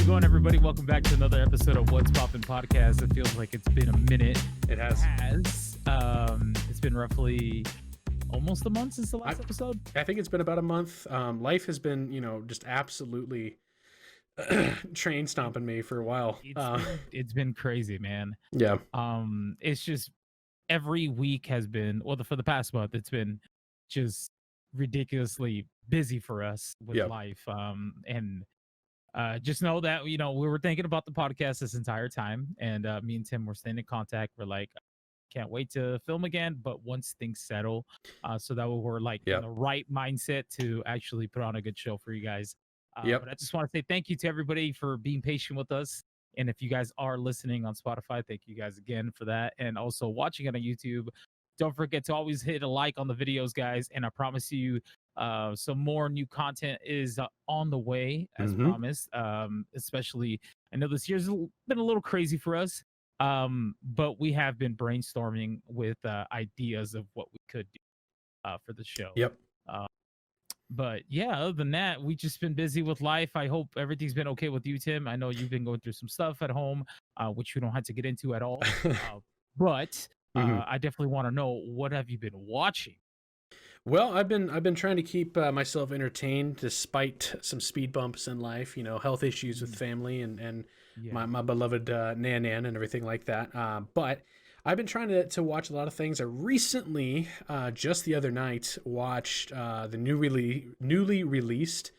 it going, everybody? Welcome back to another episode of What's Poppin' Podcast. It feels like it's been a minute. It has. It's been roughly almost a month since the last episode. I think it's been about a month. Life has been, just absolutely train stomping me for a while. It's been crazy, man. Yeah. It's just every week has been, for the past month, it's been just ridiculously busy for us with life. And just know that, we were thinking about the podcast this entire time, and me and Tim were staying in contact. We're like, can't wait to film again, but once things settle, so that we're like in the right mindset to actually put on a good show for you guys. But I just want to say thank you to everybody for being patient with us. And if you guys are listening on Spotify, thank you guys again for that. And also watching it on YouTube, don't forget to always hit a like on the videos, guys. And I promise you, some more new content is on the way, as promised. Especially, I know this year's been a little crazy for us, but we have been brainstorming with ideas of what we could do for the show. But yeah, other than that, we've just been busy with life. I hope everything's been okay with you, Tim. I know you've been going through some stuff at home, which we don't have to get into at all. But I definitely want to know, what have you been watching? Well, I've been trying to keep myself entertained despite some speed bumps in life, health issues with family and my beloved Nan and everything like that. But I've been trying to watch a lot of things. I recently, just the other night, watched the newly released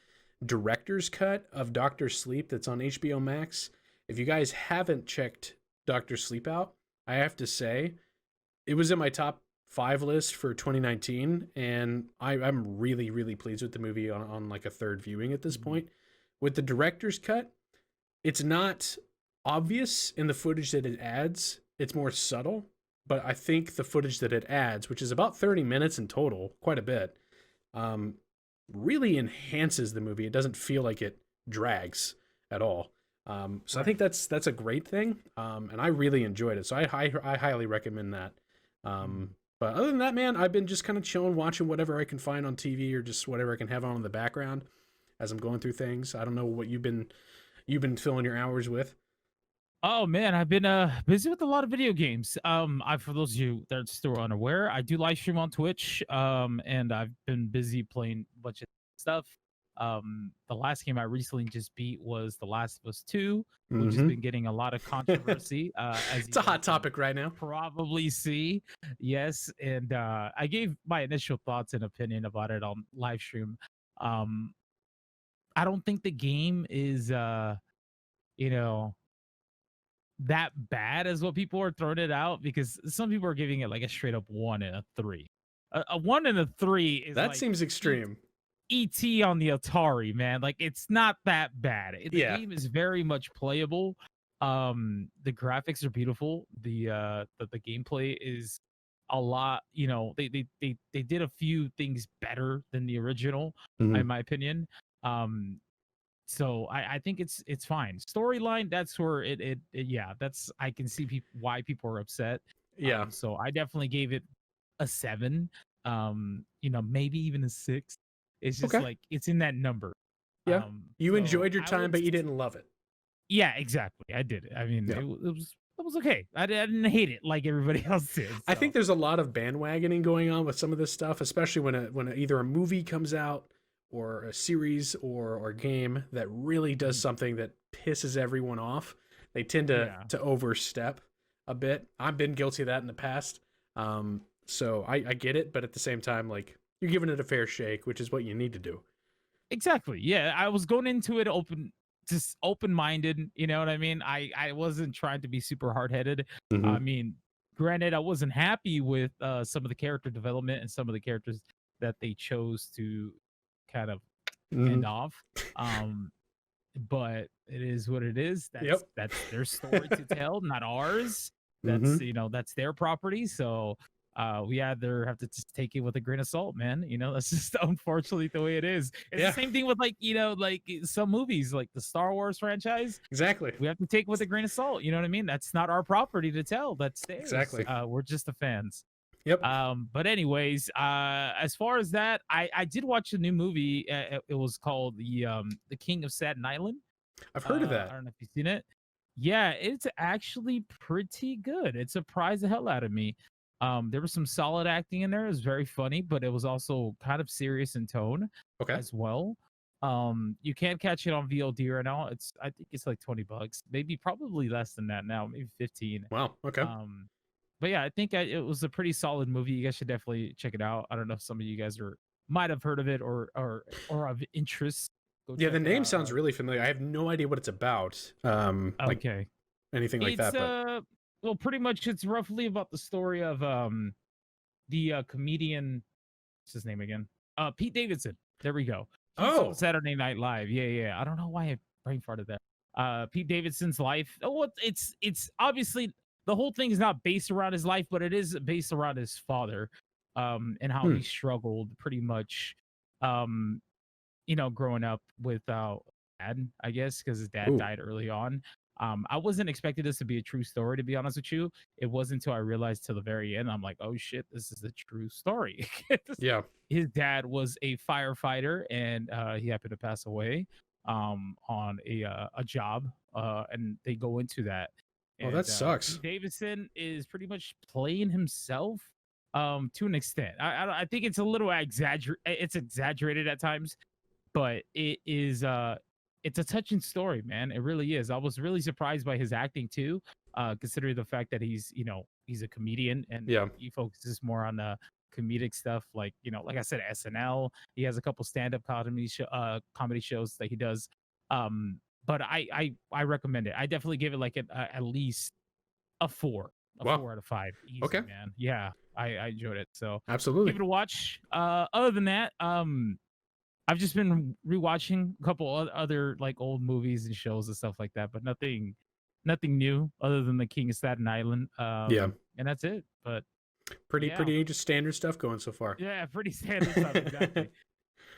director's cut of Dr. Sleep that's on HBO Max. If you guys haven't checked Dr. Sleep out, I have to say, it was in my top 5 list for 2019, and I'm really, really pleased with the movie on like a third viewing at this point. With the director's cut, it's not obvious in the footage that it adds. It's more subtle, but I think the footage that it adds, which is about 30 minutes in total, quite a bit, really enhances the movie. It doesn't feel like it drags at all. So I think that's a great thing, and I really enjoyed it. So I highly recommend that. But other than that, man, I've been just kind of chilling, watching whatever I can find on TV or just whatever I can have on in the background as I'm going through things. I don't know what you've been filling your hours with. Oh man, I've been busy with a lot of video games. For those of you that are still unaware, I do live stream on Twitch. And I've been busy playing a bunch of stuff. The last game I recently just beat was The Last of Us 2, which has been getting a lot of controversy. As it's a hot topic right now. Probably see, yes. And I gave my initial thoughts and opinion about it on live stream. I don't think the game is, that bad as what people are throwing it out, because some people are giving it like a straight up 1 and a 3. A 1 and a 3 is that like seems extreme. ET on the Atari, man. Like, it's not that bad. The game is very much playable. The graphics are beautiful. The gameplay is a lot. They did a few things better than the original, in my opinion. So I think it's fine. Storyline, that's where that's, I can see why people are upset. So I definitely gave it a 7. Maybe even a 6. It's just like, it's in that number. You enjoyed your time, but you didn't love it. Yeah, exactly. I did. I mean, it was okay. I didn't hate it like everybody else did. So. I think there's a lot of bandwagoning going on with some of this stuff, especially when either a movie comes out or a series or a game that really does something that pisses everyone off. They tend to overstep a bit. I've been guilty of that in the past. So I get it, but at the same time, like, you're giving it a fair shake, which is what you need to do. Exactly. Yeah, I was going into it open-minded. You know what I mean? I wasn't trying to be super hard-headed. I mean, granted, I wasn't happy with some of the character development and some of the characters that they chose to kind of end off. But it is what it is. That's their story to tell, not ours. That's that's their property. So we either have to just take it with a grain of salt, man. That's just unfortunately the way it is. It's the same thing with like some movies, like the Star Wars franchise. Exactly. We have to take it with a grain of salt. You know what I mean? That's not our property to tell. That's theirs. Exactly. We're just the fans. Yep. But anyways, as far as that, I did watch a new movie. It was called The King of Staten Island. I've heard of I that. don't know if you've seen it. Yeah, it's actually pretty good. It surprised the hell out of me. There was some solid acting in there. It was very funny, but it was also kind of serious in tone Okay. as well. You can catch it on VOD right now. I think it's like $20, maybe probably less than that now, maybe 15. Wow. Okay. But yeah, I think it was a pretty solid movie. You guys should definitely check it out. I don't know if some of you guys might have heard of it or of interest. Go Yeah, check the it name out. sounds really familiar. I have no idea what it's about. Like Okay. anything like It's that, but well, pretty much it's roughly about the story of the comedian, what's his name again? Pete Davidson. There we go. He's on oh, Saturday Night Live. Yeah. I don't know why I brain farted there. Pete Davidson's life. Oh, it's obviously the whole thing is not based around his life, but it is based around his father, and how he struggled pretty much, um, growing up without dad, I guess, because his dad ooh, died early on. I wasn't expecting this to be a true story, to be honest with you. It wasn't until I realized till the very end, I'm like, oh shit, this is a true story. yeah. His dad was a firefighter, and he happened to pass away on a job, and they go into that. Oh, that And sucks. Pete Davidson is pretty much playing himself to an extent. I think it's a little it's exaggerated at times, but it's a touching story, man. It really is. I was really surprised by his acting too, considering the fact that he's a comedian, and Yeah. he focuses more on the comedic stuff, like I said, SNL. He has a couple stand-up comedy shows that he does. But I recommend it. I definitely give it like at least a four, a Wow. 4 out of 5, easy, Okay. man. Yeah, I enjoyed it. So give Absolutely. it a watch. Other than that, I've just been rewatching a couple other like old movies and shows and stuff like that, but nothing new other than The King of Staten Island. Yeah. And that's it. But yeah, Pretty just standard stuff going so far. yeah, pretty standard stuff, exactly.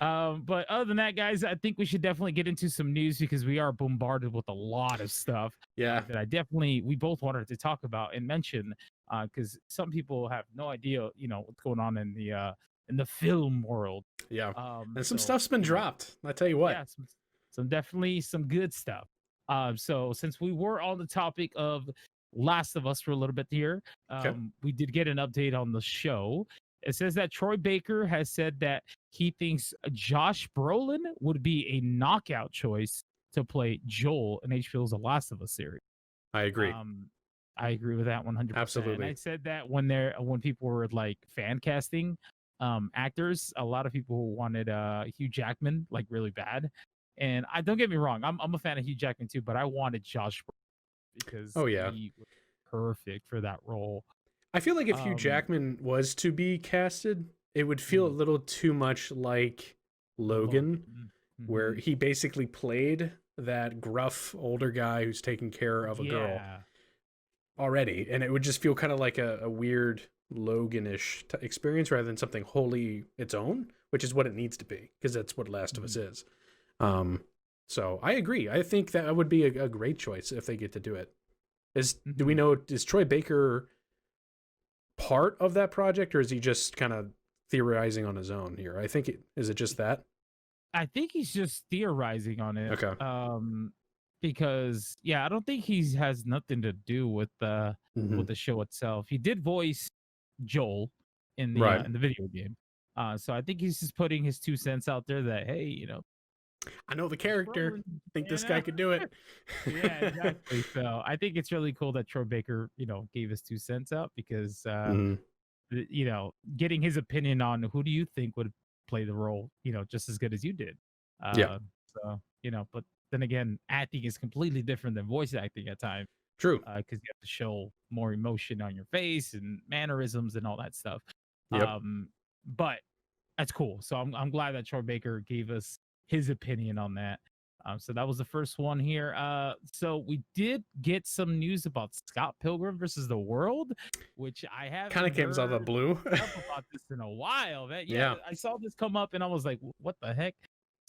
But other than that, guys, I think we should definitely get into some news because we are bombarded with a lot of stuff Yeah. that we both wanted to talk about and mention, because some people have no idea, what's going on in the film world. Yeah. And some So stuff's been dropped. I tell you yeah, what. some definitely some good stuff. So since we were on the topic of Last of Us for a little bit here, Okay. we did get an update on the show. It says that Troy Baker has said that he thinks Josh Brolin would be a knockout choice to play Joel in HBO's The Last of Us series. I agree. I agree with that 100%. Absolutely. And I said that when people were like fan casting actors, a lot of people wanted Hugh Jackman like really bad. And I don't get me wrong, I'm a fan of Hugh Jackman too, but I wanted Josh because Oh yeah. he was perfect for that role. I feel like if Hugh Jackman was to be casted, it would feel a little too much like Logan, where he basically played that gruff older guy who's taking care of a girl already, and it would just feel kind of like a weird Logan-ish experience rather than something wholly its own, which is what it needs to be, because that's what Last of Us is. So I agree. I think that would be a great choice if they get to do it. Do we know, is Troy Baker part of that project, or is he just kind of theorizing on his own here? Is it just that? I think he's just theorizing on it. Okay. Because I don't think he has nothing to do with the show itself. He did voice Joel in the video game. So I think he's just putting his 2 cents out there that, hey, I know the character. Think this guy could do it. Yeah, exactly. So I think it's really cool that Troy Baker, gave his 2 cents out because, getting his opinion on who do you think would play the role, just as good as you did. Yeah. So, but then again, acting is completely different than voice acting at times. True. Because you have to show more emotion on your face and mannerisms and all that stuff. Yep. But that's cool. So I'm glad that Troy Baker gave us his opinion on that. So that was the first one here. So we did get some news about Scott Pilgrim versus the World, which I haven't kind of came out of the blue about this in a while. Man. Yeah, I saw this come up and I was like, what the heck?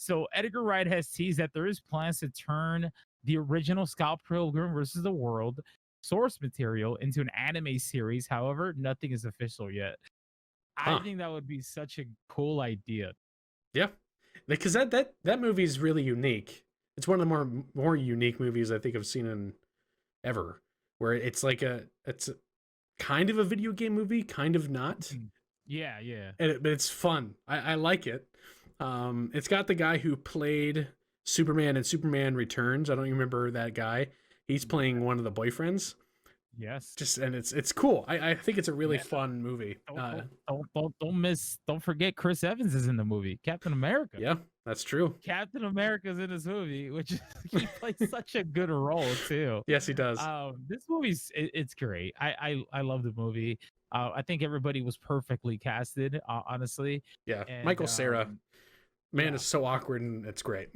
So Edgar Wright has teased that there is plans to turn the original Scott Pilgrim versus the World source material into an anime series. However, nothing is official yet. I think that would be such a cool idea. Yeah, because that movie is really unique. it's one of the more unique movies I think I've seen in ever, where it's like it's kind of a video game movie, kind of not. Yeah, yeah. But it's fun. I like it. It's got the guy who played Superman in Superman Returns. I don't remember that guy. He's playing one of the boyfriends. Yes. And it's cool. I think it's a really fun movie. Don't forget Chris Evans is in the movie. Captain America. Yeah, that's true. Captain America's in this movie, which he plays such a good role too. Yes, he does. This movie's it's great. I love the movie. I think everybody was perfectly casted, honestly. Yeah, and, Michael Cera, man, is so awkward and it's great.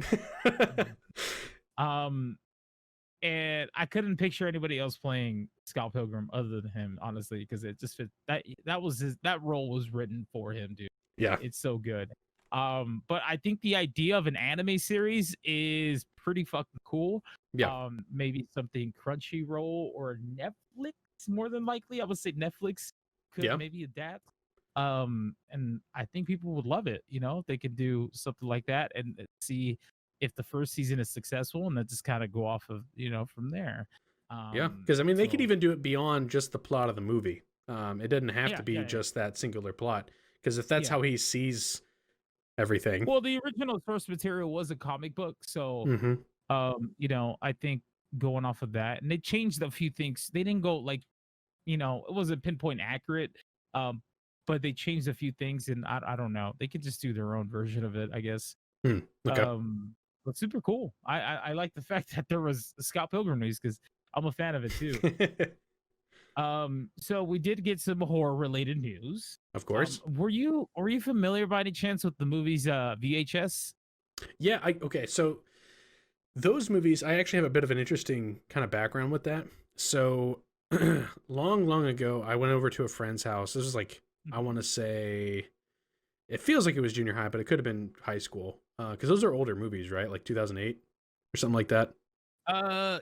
And I couldn't picture anybody else playing Scott Pilgrim other than him, honestly, because it just fit. That role was written for him, dude. Yeah, it's so good. But I think the idea of an anime series is pretty fucking cool. Yeah. Maybe something Crunchyroll or Netflix, more than likely. I would say Netflix could maybe adapt. And I think people would love it. You know, if they could do something like that and see if the first season is successful, and then just kind of go off of, from there. Yeah, because I mean, they could even do it beyond just the plot of the movie. It didn't have to be just that singular plot, because if that's how he sees everything. Well, the original source material was a comic book, so I think going off of that, and they changed a few things. They didn't go like, it wasn't pinpoint accurate, but they changed a few things, and I don't know. They could just do their own version of it, I guess. Okay. But super cool. I like the fact that there was Scott Pilgrim news, because I'm a fan of it too. So we did get some horror related news. Of course. Were you familiar by any chance with the movies VHS? Yeah, okay. So those movies, I actually have a bit of an interesting kind of background with that. So long ago, I went over to a friend's house. This was like, I want to say, it feels like it was junior high, but it could have been high school. Because those are older movies, right? Like 2008 or something like that.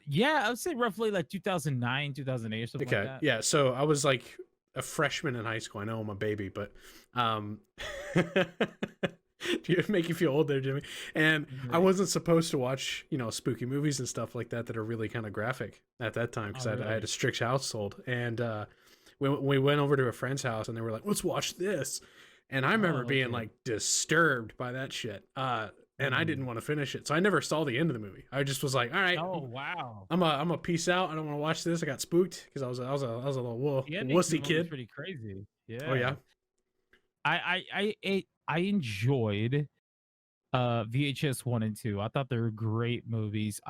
Yeah, I would say roughly like 2009, 2008 or something like that. Yeah, so I was like a freshman in high school. I know I'm a baby, but do you make you feel old there, Jimmy? And I wasn't supposed to watch, spooky movies and stuff like that are really kind of graphic at that time, because I had a strict household. And we went over to a friend's house, and they were like, "Let's watch this." And I remember being like disturbed by that shit. And I didn't want to finish it. So I never saw the end of the movie. I just was like, all right. Oh, wow. I'm a peace out. I don't want to watch this. I got spooked because I was a little wussy kid. Pretty crazy. Yeah. Oh yeah. I enjoyed VHS 1 and 2. I thought they were great movies.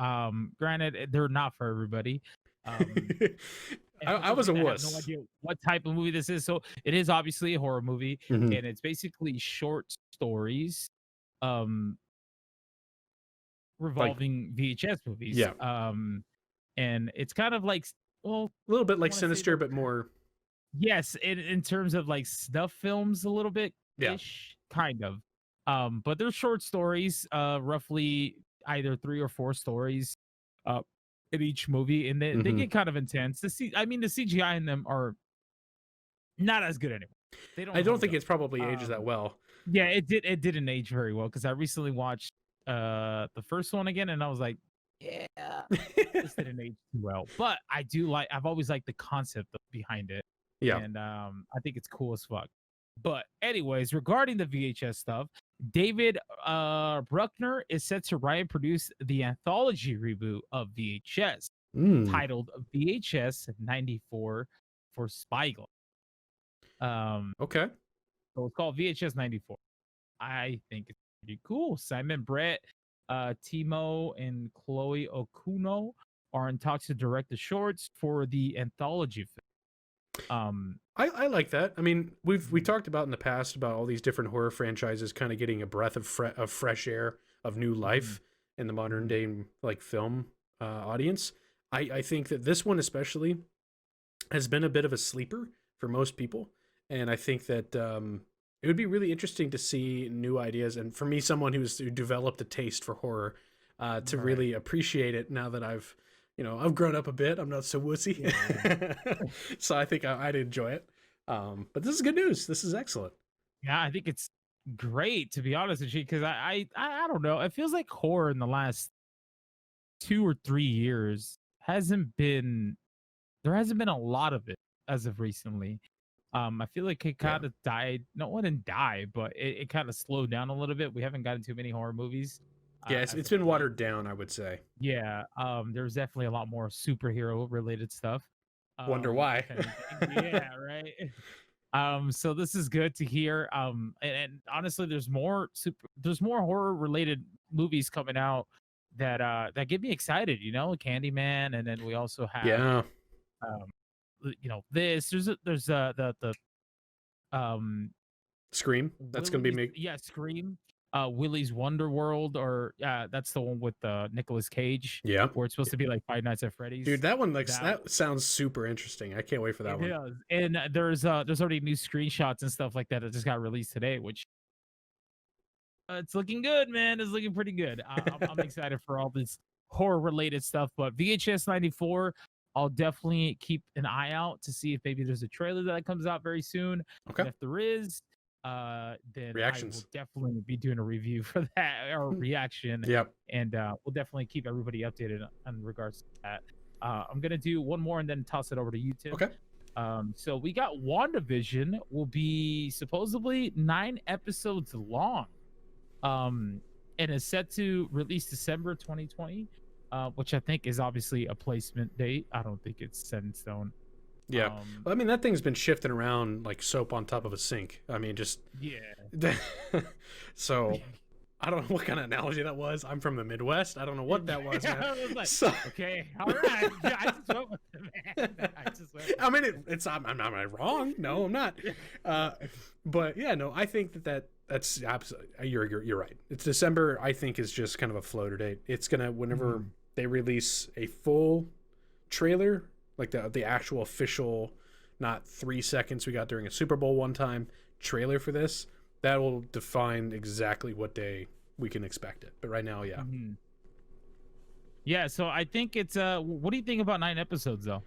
Granted, they're not for everybody. I was a wuss. I have no idea what type of movie this is. So it is obviously a horror movie, and it's basically short stories revolving VHS movies. Yeah. And it's kind of like, well, a little bit like Sinister, but more. Yes, in terms of like snuff films, a little bit ish, kind of. But they're short stories, roughly either 3 or 4 stories in each movie, and they get kind of intense. The CGI in them are not as good anymore. I don't think it's probably ages that well. Yeah, it didn't age very well, because I recently watched the first one again, and I was like, yeah, this didn't age too well. But I've always liked the concept behind it. Yeah. And I think it's cool as fuck. But anyways, regarding the VHS stuff, David Bruckner is set to write and produce the anthology reboot of VHS, titled VHS 94 for Spiegel. Okay. So it's called VHS 94. I think it's pretty cool. Simon Brett, Timo, and Chloe Okuno are in talks to direct the shorts for the anthology film. I like that. I mean, we talked about in the past about all these different horror franchises kind of getting a breath of fresh air, of new life in the modern day like film audience. I think that this one especially has been a bit of a sleeper for most people, and I think that it would be really interesting to see new ideas, and for me, someone who developed a taste for horror, to really appreciate it now that I've grown up a bit. I'm not so wussy. Yeah. So I think I'd enjoy it. But this is good news. This is excellent. Yeah, I think it's great, to be honest with you, because I don't know. It feels like horror in the last 2 or 3 years there hasn't been a lot of it as of recently. I feel like it kind of died. No, it didn't die, but it kind of slowed down a little bit. We haven't gotten too many horror movies. Yeah, it's been watered down, I would say. Yeah, there's definitely a lot more superhero related stuff. Wonder why? Yeah, right. So this is good to hear. And honestly, there's more horror related movies coming out that get me excited. You know, Candyman, and then we also have there's the Scream. That's gonna be me. Yeah, Scream. Willy's Wonder World, or that's the one with Nicolas Cage. Yeah, where it's supposed to be like Five Nights at Freddy's. Dude, that one that sounds super interesting. I can't wait for that one. Does. And there's already new screenshots and stuff like that just got released today, which it's looking good, man. It's looking pretty good. I'm excited for all this horror related stuff. But VHS 94, I'll definitely keep an eye out to see if maybe there's a trailer that comes out very soon. Okay. And if there is, then reactions. I will definitely be doing a review for that, or reaction. Yep. And we'll definitely keep everybody updated in regards to that. I'm gonna do one more and then toss it over to you, Tim. Okay. So we got WandaVision will be supposedly 9 episodes long. And is set to release December 2020, which I think is obviously a placement date. I don't think it's set in stone. Yeah. Well, I mean, that thing's been shifting around like soap on top of a sink. I mean, just so I don't know what kind of analogy that was. I'm from the Midwest. I don't know what that was. Man. I was like, okay, all right. I just went with it, man. I mean, I'm not wrong. No, I'm not. But yeah, no, I think that's absolutely. You're right. It's December. I think is just kind of a floater date. It's gonna whenever they release a full trailer, like the actual official, not 3 seconds we got during a Super Bowl one time trailer for this. That will define exactly what day we can expect it. But right now, yeah. Mm-hmm. Yeah, so I think it's what do you think about 9 episodes though?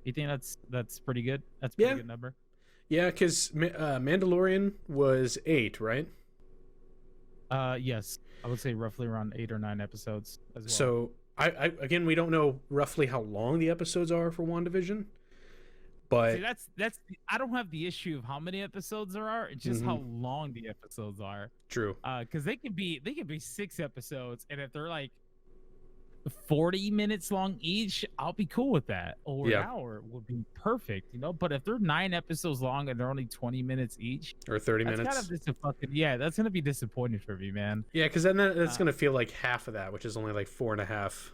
You think that's pretty good? That's a pretty good number. Yeah, because Mandalorian was 8, right? Yes, I would say roughly around 8 or 9 episodes as well. So I again, we don't know roughly how long the episodes are for WandaVision, but see, that's I don't have the issue of how many episodes there are. It's just how long the episodes are. True. Because they could be 6 episodes, and if they're like 40 minutes long each, I'll be cool with that. Or an hour would be perfect, you know. But if they're 9 episodes long and they're only 20 minutes each, or 30 minutes, kind of that's gonna be disappointing for me, man. Yeah, because then that's gonna feel like half of that, which is only like 4.5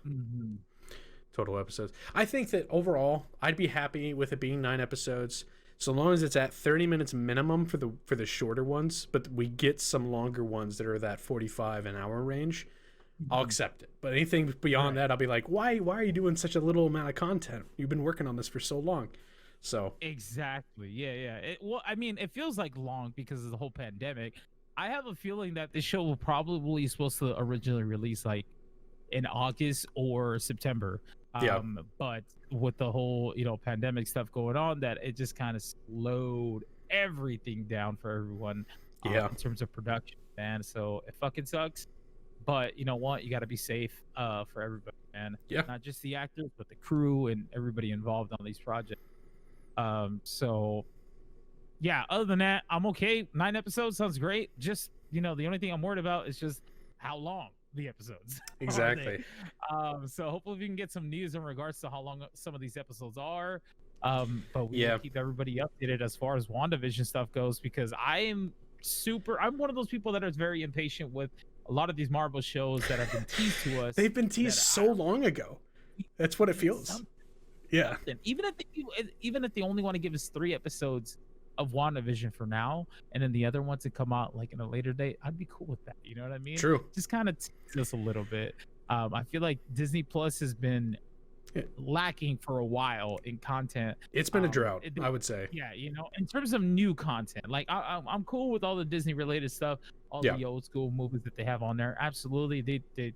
total episodes. I think that overall, I'd be happy with it being 9 episodes, so long as it's at 30 minutes minimum for the shorter ones. But we get some longer ones that are that 45 an hour range. I'll accept it, but anything beyond that, I'll be like, why are you doing such a little amount of content? You've been working on this for so long. So exactly, yeah. Well, I mean, it feels like long because of the whole pandemic. I have a feeling that this show will probably supposed to originally release like in August or September. But with the whole pandemic stuff going on, that it just kind of slowed everything down for everyone. In terms of production, man. So it fucking sucks. But you know what? You got to be safe for everybody, man. Yeah. Not just the actors, but the crew and everybody involved on these projects. So, yeah. Other than that, I'm okay. 9 episodes sounds great. Just the only thing I'm worried about is just how long the episodes. Exactly. So hopefully we can get some news in regards to how long some of these episodes are. But we will keep everybody updated as far as WandaVision stuff goes, because I'm one of those people that is very impatient with a lot of these Marvel shows that have been teased to us. They've been teased so long ago. That's what it feels. Yeah. Even if they only want to give us 3 episodes of WandaVision for now, and then the other ones to come out like in a later date, I'd be cool with that. You know what I mean? True. Just kind of tease us a little bit. I feel like Disney Plus has been lacking for a while in content. It's been a drought, I would say. Yeah, in terms of new content, like I'm cool with all the Disney related stuff, all the old school movies that they have on there. Absolutely, they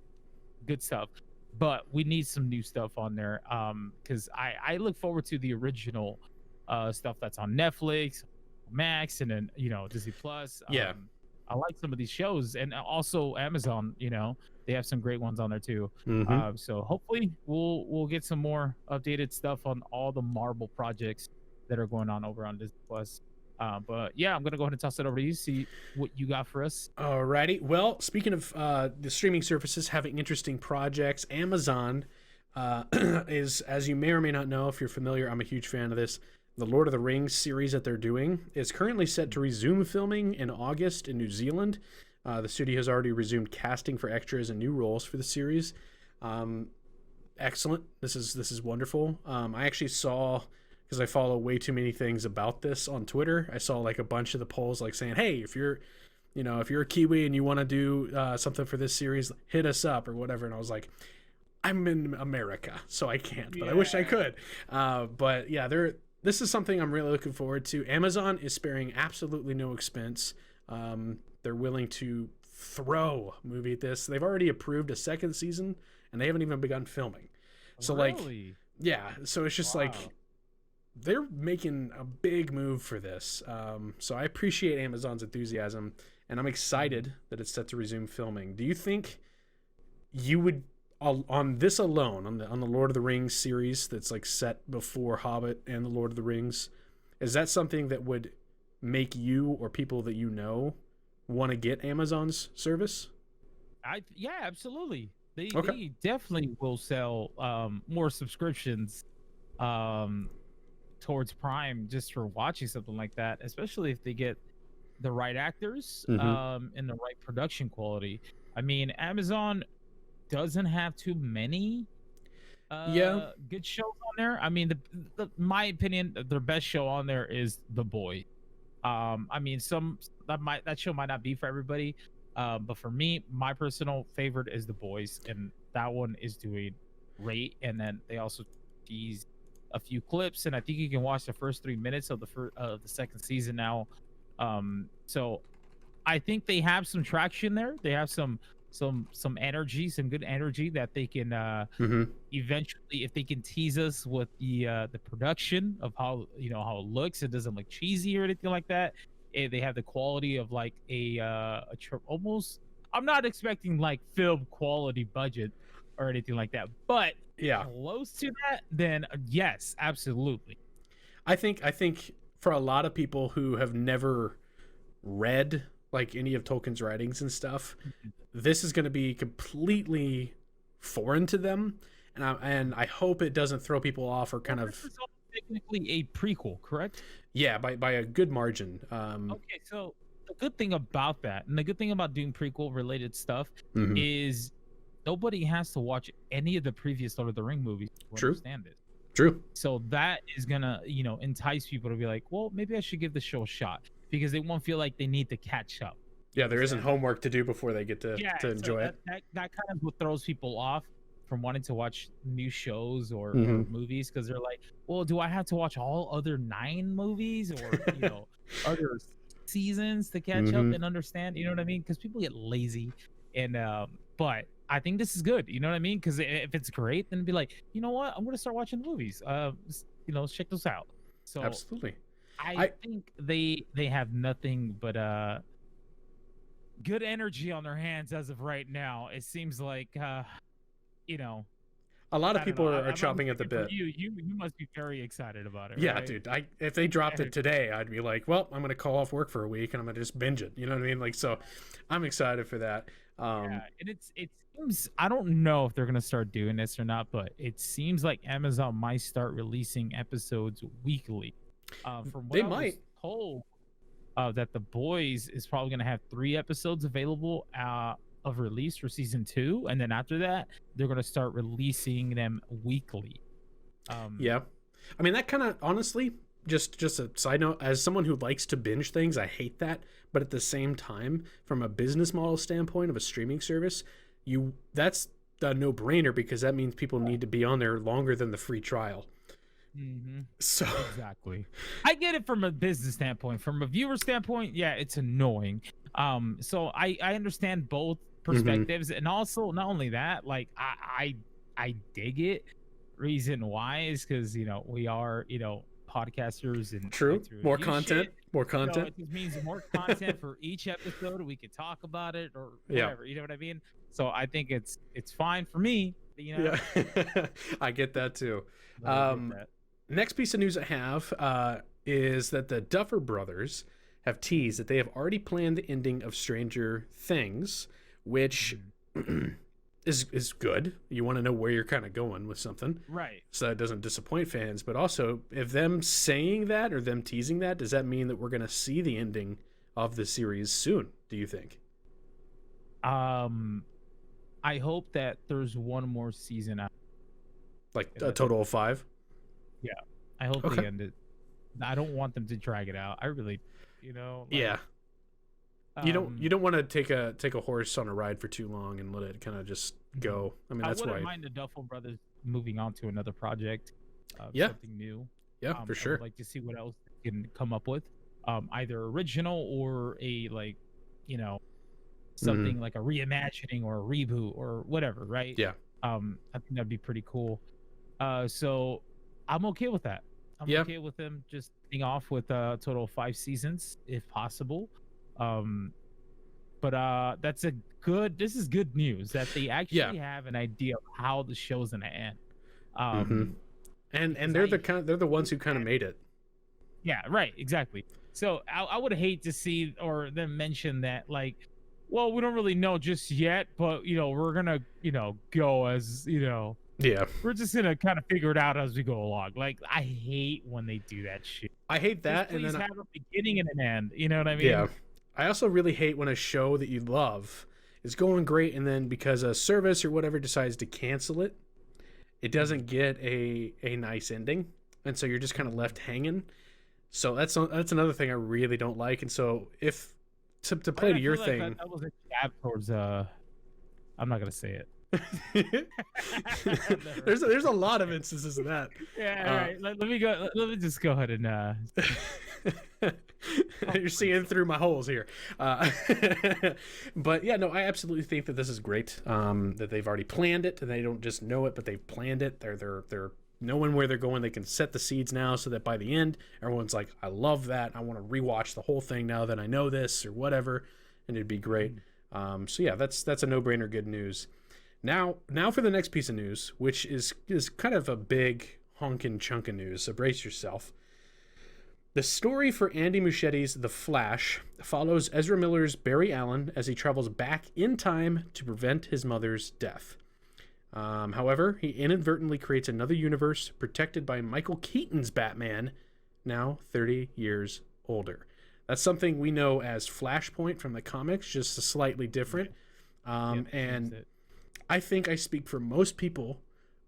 good stuff. But we need some new stuff on there, because I look forward to the original stuff that's on Netflix, Max, and then Disney Plus. I like some of these shows, and also Amazon, they have some great ones on there too. So hopefully we'll get some more updated stuff on all the Marvel projects that are going on over on Disney Plus. But yeah, I'm gonna go ahead and toss it over to you, see what you got for us. Alrighty. Well, speaking of the streaming services having interesting projects, Amazon is, as you may or may not know, if you're familiar, I'm a huge fan of this. The Lord of the Rings series that they're doing is currently set to resume filming in August in New Zealand. The studio has already resumed casting for extras and new roles for the series. Excellent. This is wonderful. I actually saw, because I follow way too many things about this on Twitter, I saw like a bunch of the polls like saying, hey, if you're a Kiwi and you want to do something for this series, hit us up or whatever. And I was like, I'm in America, so I can't, but I wish I could. But yeah, this is something I'm really looking forward to. Amazon is sparing absolutely no expense. They're willing to throw a movie at this. They've already approved a second season, and they haven't even begun filming. So really? So it's just like they're making a big move for this. So I appreciate Amazon's enthusiasm, and I'm excited that it's set to resume filming. Do you think you would, on this alone, on the Lord of the Rings series that's like set before Hobbit and the Lord of the Rings, is that something that would make you or people that you know want to get Amazon's service? Yeah, absolutely. They definitely will sell more subscriptions towards Prime just for watching something like that, especially if they get the right actors and the right production quality. I mean, Amazon doesn't have too many good shows on there. I mean, my opinion, their best show on there is The Boys. I mean, that show might not be for everybody, but for me, my personal favorite is The Boys, and that one is doing great. And then they also tease a few clips, and I think you can watch the first 3 minutes of the second season now. So I think they have some traction there. They have some energy, some good energy that they can eventually, if they can tease us with the production of how how it looks, it doesn't look cheesy or anything like that. They have the quality of like almost, I'm not expecting like film quality budget or anything like that, but close to that, then yes, absolutely. I think for a lot of people who have never read like any of Tolkien's writings and stuff, this is going to be completely foreign to them, and I hope it doesn't throw people off or kind of. This is technically a prequel, correct? Yeah, by a good margin. Okay, so the good thing about that, and the good thing about doing prequel related stuff, is nobody has to watch any of the previous Lord of the Ring movies to understand it. True. So that is gonna entice people to be like, well, maybe I should give the show a shot, because they won't feel like they need to catch up. Yeah, there isn't homework to do before they get to enjoy it. That kind of what throws people off from wanting to watch new shows or movies, because they're like, well, do I have to watch all other 9 movies or other seasons to catch up and understand? You know what I mean? Because people get lazy, and but I think this is good. You know what I mean? Because if it's great, then be like, you know what, I'm gonna start watching the movies. Let's check those out. So absolutely, I think they have nothing but good energy on their hands as of right now. It seems like a lot of people are chomping at the bit. You must be very excited about it. Yeah, right? dude. If they dropped it today, I'd be like, well, I'm gonna call off work for a week and I'm gonna just binge it. You know what I mean? Like, so I'm excited for that. And it seems, I don't know if they're gonna start doing this or not, but it seems like Amazon might start releasing episodes weekly. From what I was told, that The Boys is probably gonna have 3 episodes available of release for season 2, and then after that they're going to start releasing them weekly. I mean, that kind of, honestly, just a side note, as someone who likes to binge things, I hate that, but at the same time, from a business model standpoint of a streaming service, that's a no-brainer, because that means people need to be on there longer than the free trial. So exactly, I get it from a business standpoint. From a viewer standpoint, yeah, it's annoying. So I understand both perspectives, and also not only that, like I dig it. Reason why is because we are podcasters and true, more content, more content. It just means more content for each episode. We could talk about it or whatever. You know what I mean? So I think it's fine for me. You know? Yeah, I get that too. Next piece of news I have is that the Duffer brothers have teased that they have already planned the ending of Stranger Things, which is good. You want to know where you're kind of going with something, right? So that doesn't disappoint fans. But also, if them saying that or them teasing that, does that mean that we're going to see the ending of the series soon? Do you think? I hope that there's one more season out, like a total of 5. Yeah, I hope they end it. I don't want them to drag it out. I really, yeah. You don't want to take a horse on a ride for too long and let it kind of just go. I mean, that's why. I wouldn't mind the Duffer brothers moving on to another project, something new. Yeah, for sure. I would like to see what else they can come up with, either original or a something like a reimagining or a reboot or whatever, right? Yeah. I think that'd be pretty cool. So I'm okay with that. I'm okay with them just being off with a total of 5 seasons if possible. But this is good news that they actually have an idea of how the show's gonna end. And they're the ones who kind of made it. Yeah, right, exactly. So I would hate to see or them mention that, like, well, we don't really know just yet, but we're gonna go as yeah, we're just gonna kind of figure it out as we go along. Like, I hate when they do that shit. I hate that. Just and then have a beginning and an end. You know what I mean? Yeah. I also really hate when a show that you love is going great, and then because a service or whatever decides to cancel it, it doesn't get a nice ending, and so you're just kind of left hanging. So that's another thing I really don't like. And so if to play to your thing, that was a jab towards I'm not gonna say it. There's a lot of instances of that. Yeah, all right. Let me just go ahead and you're seeing through my holes here. But yeah, no, I absolutely think that this is great. That they've already planned it, and they don't just know it, but they've planned it. They're knowing where they're going. They can set the seeds now, so that by the end, everyone's like, I love that. I want to rewatch the whole thing now that I know this or whatever, and it'd be great. So yeah, that's a no-brainer. Good news. Now for the next piece of news, which is kind of a big honkin' chunk of news, so brace yourself. The story for Andy Muschietti's The Flash follows Ezra Miller's Barry Allen as he travels back in time to prevent his mother's death. However, he inadvertently creates another universe protected by Michael Keaton's Batman, now 30 years older. That's something we know as Flashpoint from the comics, just slightly different. And I think I speak for most people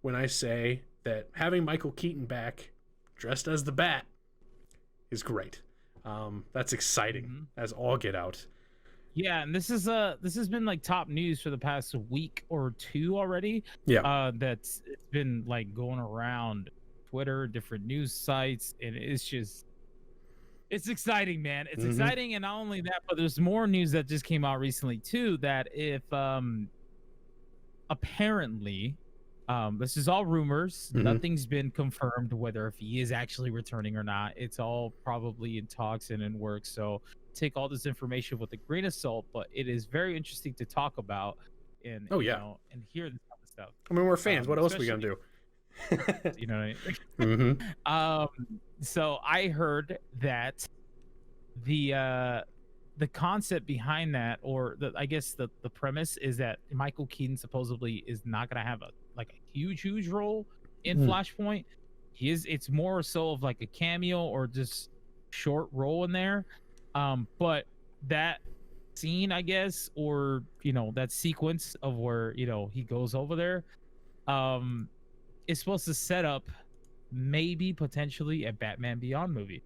when I say that having Michael Keaton back, dressed as the Bat, is great. That's exciting as all get out. Yeah, and this has been like top news for the past week or two already. Yeah. It's been like going around Twitter, different news sites, and it's exciting, man. It's exciting, and not only that, but there's more news that just came out recently too, that if apparently this is all rumors, nothing's been confirmed whether if he is actually returning or not. It's all probably in talks and in work, so take all this information with a grain of salt, but it is very interesting to talk about and and hear this kind of stuff. I mean, we're fans. What else are we gonna do? You know what I mean? So I heard that the concept behind that, or I guess the premise is that Michael Keaton supposedly is not gonna have a huge role in Flashpoint. It's more so of like a cameo or just short role in there. But that scene, I guess, or that sequence of where he goes over there, is supposed to set up maybe potentially a Batman Beyond movie.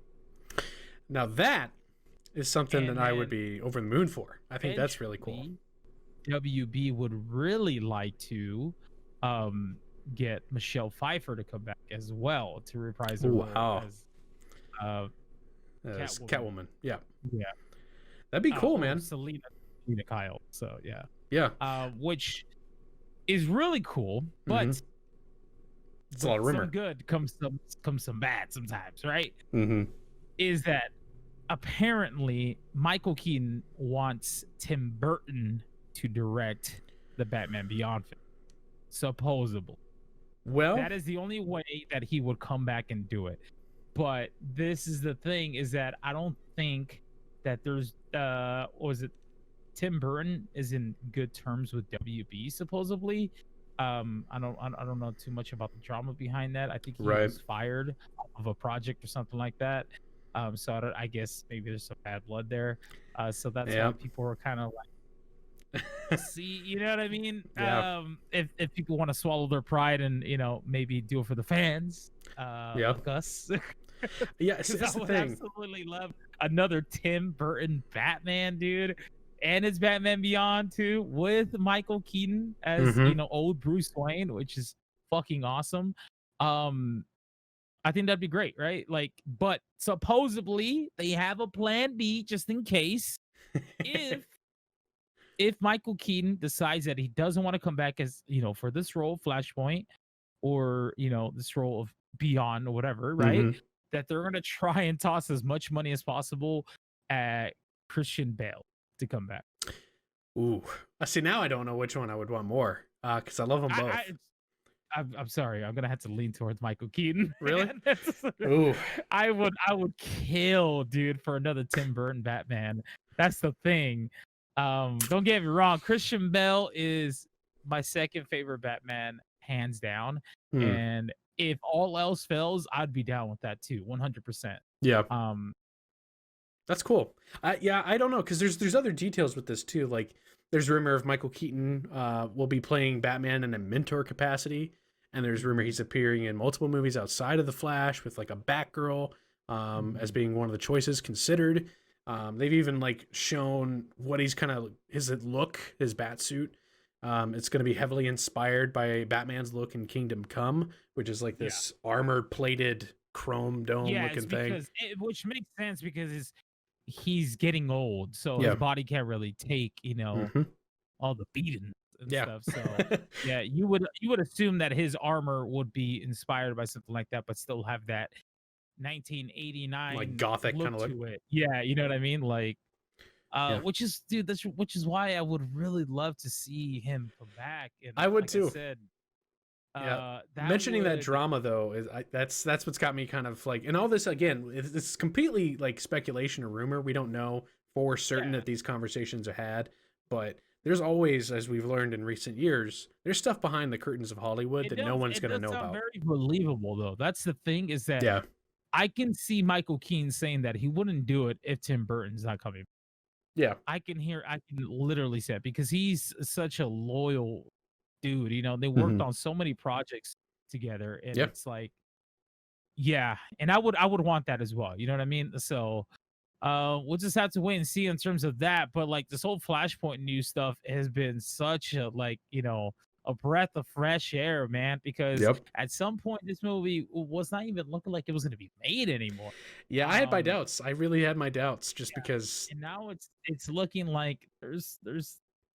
Now that is something that I would be over the moon for. I think that's really cool. WB would really like to get Michelle Pfeiffer to come back as well to reprise her role as Catwoman. Yeah. That'd be cool, man. Selena Kyle. So yeah. Yeah. Which is really cool, but It's a lot of rumor. Some good comes some bad sometimes, right? Mm-hmm. Is that apparently Michael Keaton wants Tim Burton to direct the Batman Beyond film, supposedly. Well, that is the only way that he would come back and do it. But this is the thing, is that I don't think that there's was it Tim Burton is in good terms with WB supposedly. I don't know too much about the drama behind that. I think he was fired of a project or something like that. So I guess maybe there's some bad blood there. So that's why people were kind of like, see, you know what I mean? Yeah. If people want to swallow their pride and maybe do it for the fans, like us. Yeah, it's I would absolutely love another Tim Burton Batman, dude. And it's Batman Beyond too, with Michael Keaton as old Bruce Wayne, which is fucking awesome. I think that'd be great, right? Like, but supposedly they have a plan B just in case if Michael Keaton decides that he doesn't want to come back as for this role, Flashpoint, or this role of Beyond or whatever, right? That they're gonna try and toss as much money as possible at Christian Bale to come back. Ooh, see, now I don't know which one I would want more, because I love them both. I'm sorry, I'm gonna have to lean towards Michael Keaton. Really? Ooh, I would kill, dude, for another Tim Burton Batman. That's the thing. Don't get me wrong, Christian Bale is my second favorite Batman, hands down. And if all else fails, I'd be down with that too, 100%. Yeah. That's cool. Yeah, I don't know, because there's other details with this too. Like, there's rumor of Michael Keaton will be playing Batman in a mentor capacity, and there's rumor he's appearing in multiple movies outside of the Flash with like a Batgirl as being one of the choices considered. They've even like shown what he's kind of his look, his bat suit. It's going to be heavily inspired by Batman's look in Kingdom Come, which is like this armored plated chrome dome looking thing. Which makes sense because he's getting old, so his body can't really take all the beatings and stuff. So yeah, you would assume that his armor would be inspired by something like that, but still have that 1989 like gothic kind of look to it. Yeah, you know what I mean? Like which is, dude, which is why I would really love to see him come back. And I would like too. I said, mentioning that drama though is that's what's got me kind of like, and all this again, it's completely like speculation or rumor. We don't know for certain that these conversations are had, but there's always, as we've learned in recent years, there's stuff behind the curtains of Hollywood that no one's going to know about. Very believable though. That's the thing, is that I can see Michael Keaton saying that he wouldn't do it if Tim Burton's not coming. Yeah, I can literally say it because he's such a loyal dude. They worked on so many projects together, and it's like, and I would want that as well. You know what I mean? So we'll just have to wait and see in terms of that. But like, this whole Flashpoint news stuff has been such a a breath of fresh air, man, because at some point this movie was not even looking like it was going to be made anymore. I had my doubts. I really had my doubts just because. And now it's looking like there's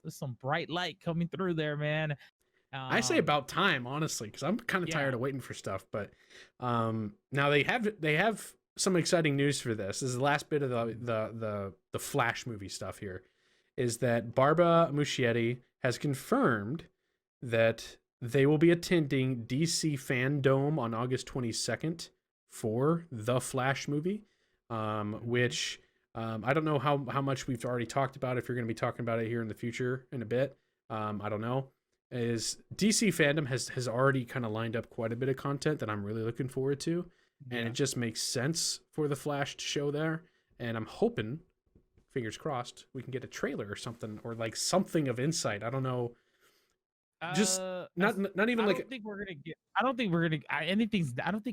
some bright light coming through there, man. I say about time, honestly, because I'm kind of tired of waiting for stuff. But now they have some exciting news for this. This is the last bit of the Flash movie stuff here, is that Barbara Muschietti has confirmed that they will be attending DC Fandom on August 22nd for the Flash movie, which I don't know how much we've already talked about, if you're going to be talking about it here in the future in a bit. I don't know. Is DC Fandom has already kind of lined up quite a bit of content that I'm really looking forward to, and it just makes sense for the Flash to show there. And I'm hoping, fingers crossed, we can get a trailer or something, or like something of insight. I don't know. Just not even like. I don't think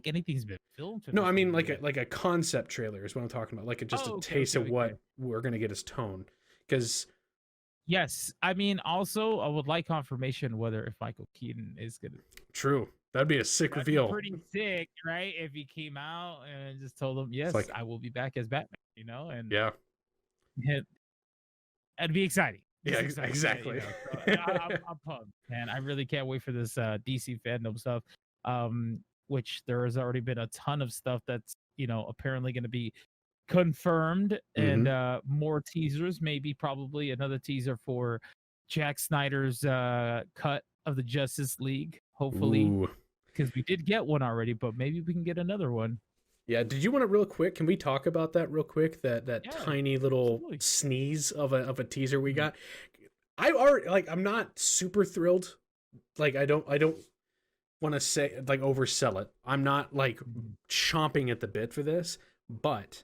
anything's been filmed. No, I mean like a concept trailer is what I'm talking about. Like just a taste of what we're gonna get as tone, because. Yes, I mean, also I would like confirmation whether if Michael Keaton is gonna. True, that'd be a sick reveal. Pretty sick, right? If he came out and just told them, "Yes, I will be back as Batman," and it'd be exciting. Exactly. So I'm pumped, man. I really can't wait for this DC Fandom stuff. which there has already been a ton of stuff that's apparently going to be confirmed, and Mm-hmm. more teasers, maybe probably another teaser for Jack Snyder's cut of the Justice League, hopefully, Ooh. because we did get one already, but maybe we can get another one. Yeah, did you want to real quick? Can we talk about that real quick? That Yeah, tiny little absolutely. sneeze of a teaser we Mhm. got. I already I'm not super thrilled. Like I don't want to say like oversell it. I'm not like Mhm. chomping at the bit for this, but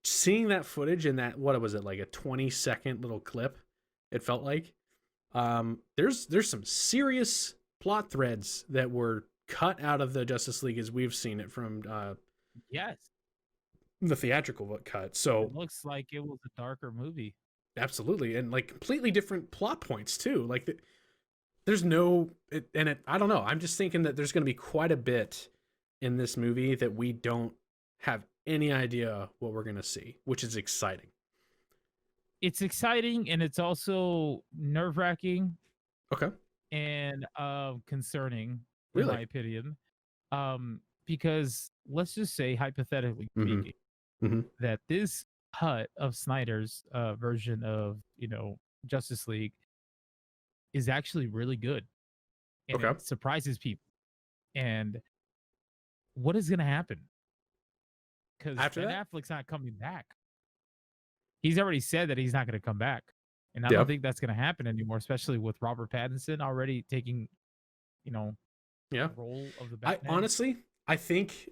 seeing that footage in that, what was it, like a 20-second little clip, it felt like there's some serious plot threads that were cut out of the Justice League as we've seen it from Yes, the theatrical cut. So it looks like it was a darker movie. absolutely, and like completely different plot points too. Like there's no I don't know. I'm just thinking that there's going to be quite a bit in this movie that we don't have any idea what we're going to see, which is exciting. It's exciting, and it's also nerve-wracking Okay. and concerning, in my Really? opinion. Because let's just say, hypothetically Mm-hmm. speaking, Mm-hmm. that this cut of Snyder's version of Justice League is actually really good, and Okay. it surprises people. And what is going to happen? Because After Ben that? Affleck's not coming back. He's already said that he's not going to come back, and I Yeah. don't think that's going to happen anymore. Especially with Robert Pattinson already taking, Yeah. the role of the I Batman. honestly, I think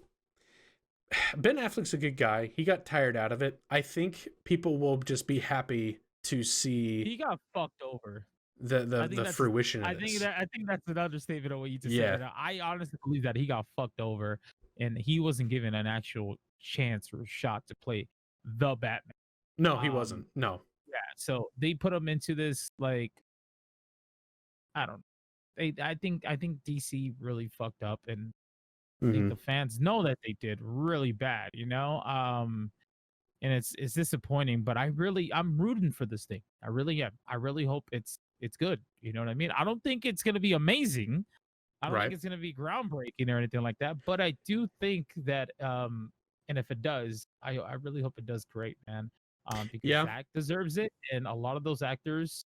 Ben Affleck's a good guy. He got tired out of it. I think people will just be happy to see He got fucked over. the I the think the that's fruition of I think this. that I think that's an understatement of what you just said Yeah. right now. I honestly believe that he got fucked over, and he wasn't given an actual chance or shot to play the Batman. No, he Um, wasn't. No. yeah, so they put him into this, like, I don't. I think DC really fucked up, and I think Mm-hmm. the fans know that they did really bad. And it's disappointing, but I'm rooting for this thing. I really am. I really hope it's good. You know what I mean? I don't think it's gonna be amazing. I don't think Right. it's gonna be groundbreaking or anything like that. But I do think that and if it does, I really hope it does great, man. Because Yeah. Zach deserves it, and a lot of those actors,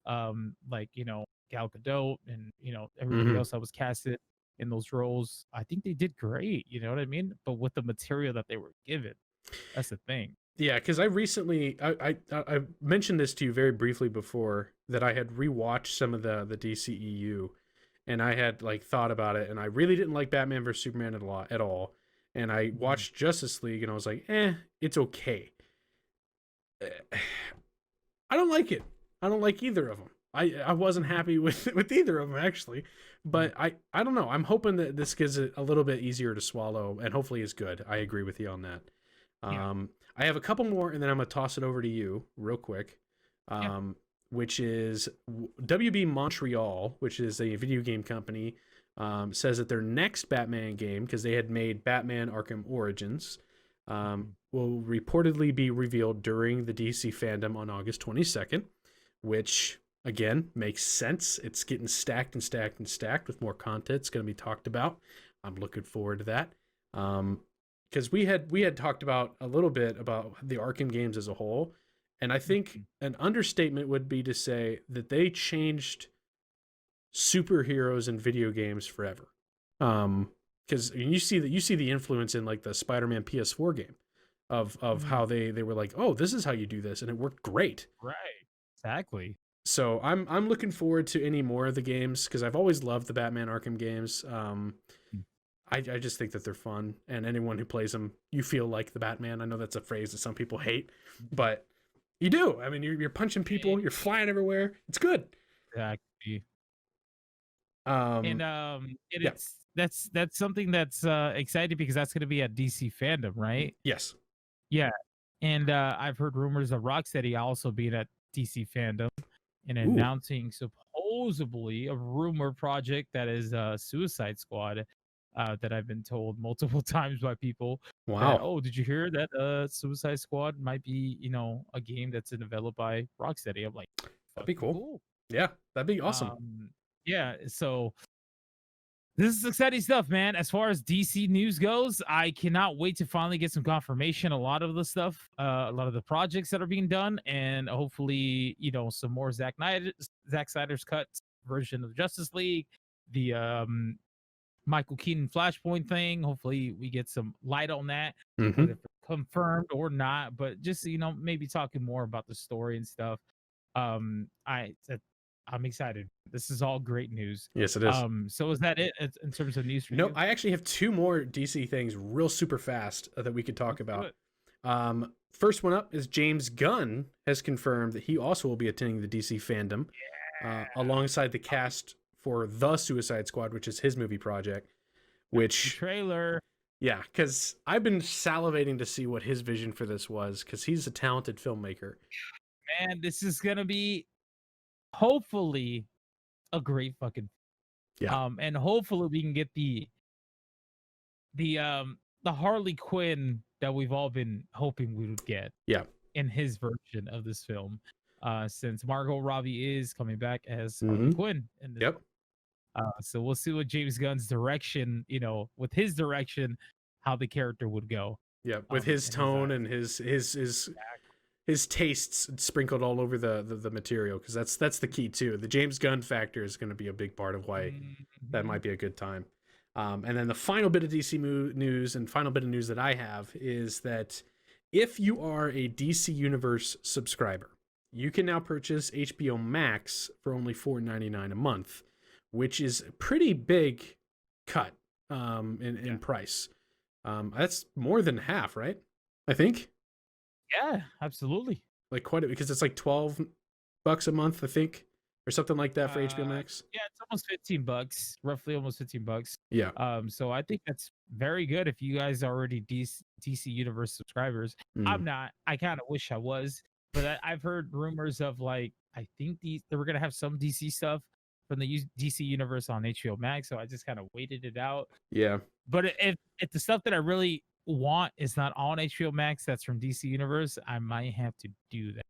like Gal Gadot and everybody Mm-hmm. else that was casted in those roles, I think they did great. You know what I mean? But with the material that they were given, that's the thing. Yeah, because I recently I mentioned this to you very briefly before that I had rewatched some of the DCEU, and I had like thought about it, and I really didn't like Batman vs Superman at all, and I Mhm. watched Justice League, and I was like, it's okay. I don't like it. I don't like either of them. I wasn't Mhm. happy with either of them actually, Mhm. but I don't know. I'm hoping that this gets it a little bit easier to swallow, and hopefully is good. I agree with you on that. Yeah. I have a couple more, and then I'm gonna toss it over to you real quick. Yeah. Which is WB Montreal, which is a video game company, says that their next Batman game, because they had made Batman Arkham Origins, Mhm. will reportedly be revealed during the DC fandom on August 22nd, which again makes sense. It's getting stacked and stacked and stacked with more content. It's going to be talked about. I'm looking forward to that. Because we had talked about a little bit about the Arkham games as a whole, and I think Mhm. an understatement would be to say that they changed superheroes in video games forever. Because you see the influence in like the Spider-Man PS4 game of Mhm. how they were like, oh, this is how you do this, and it worked great. Right. Exactly. So I'm looking forward to any more of the games because I've always loved the Batman Arkham games. Mm. I just think that they're fun, and anyone who plays them, you feel like the Batman. I know that's a phrase that some people hate, Mhm. but you do. I mean, you're punching people, you're flying everywhere. It's good. Exactly. And Um, and yeah. that's something that's exciting because that's going to be at DC fandom, right? Yes. Yeah. And I've heard rumors of Rocksteady also being at DC fandom and Ooh. announcing supposedly a rumor project that is Suicide Squad. That I've been told multiple times by people that, Wow. oh, did you hear that Suicide Squad might be, a game that's developed by Rocksteady? I'm like, That'd be fucking cool. cool. Yeah, that'd be awesome. Um, yeah, so This is exciting stuff, man. As far as DC news goes, I cannot wait to finally get some confirmation. A lot of the stuff, a lot of the projects that are being done, and hopefully, some more Zack Snyder's cut version of Justice League, the Michael Keaton Flashpoint thing. Hopefully, we get some light on that, whether it's confirmed or not. But just maybe talking more about the story and stuff. I'm excited. This is all great news. Yes, it is. So is that it in terms of news for you? No, I actually have two more DC things real super fast that we could talk about. First one up is James Gunn has confirmed that he also will be attending the DC fandom alongside the cast for The Suicide Squad, which is his movie project. Which trailer? Yeah, because I've been salivating to see what his vision for this was, because he's a talented filmmaker. Man, this is gonna be hopefully a great fucking and hopefully we can get the Harley Quinn that we've all been hoping we would get in his version of this film, since Margot Robbie is coming back as Harley Quinn in this so we'll see what James Gunn's direction, with his direction, how the character would go. With his tone and his tastes sprinkled all over the material, because that's the key too. The James Gunn factor is going to be a big part of why that might be a good time. And then the final bit of DC news and final bit of news that I have is that if you are a DC Universe subscriber, you can now purchase HBO Max for only $4.99 a month, which is a pretty big cut in price. That's more than half, right? I think. Yeah, absolutely. Like because it's like $12 a month, I think, or something like that for HBO Max. Yeah, it's almost $15, roughly almost $15. Yeah. So I think that's very good if you guys are already DC Universe subscribers. I'm not. I kind of wish I was, but I've heard rumors of I think they were gonna have some DC stuff from the DC Universe on HBO Max, so I just kind of waited it out. Yeah. But if the stuff that I really want is not on HBO Max, that's from DC Universe, I might have to do that.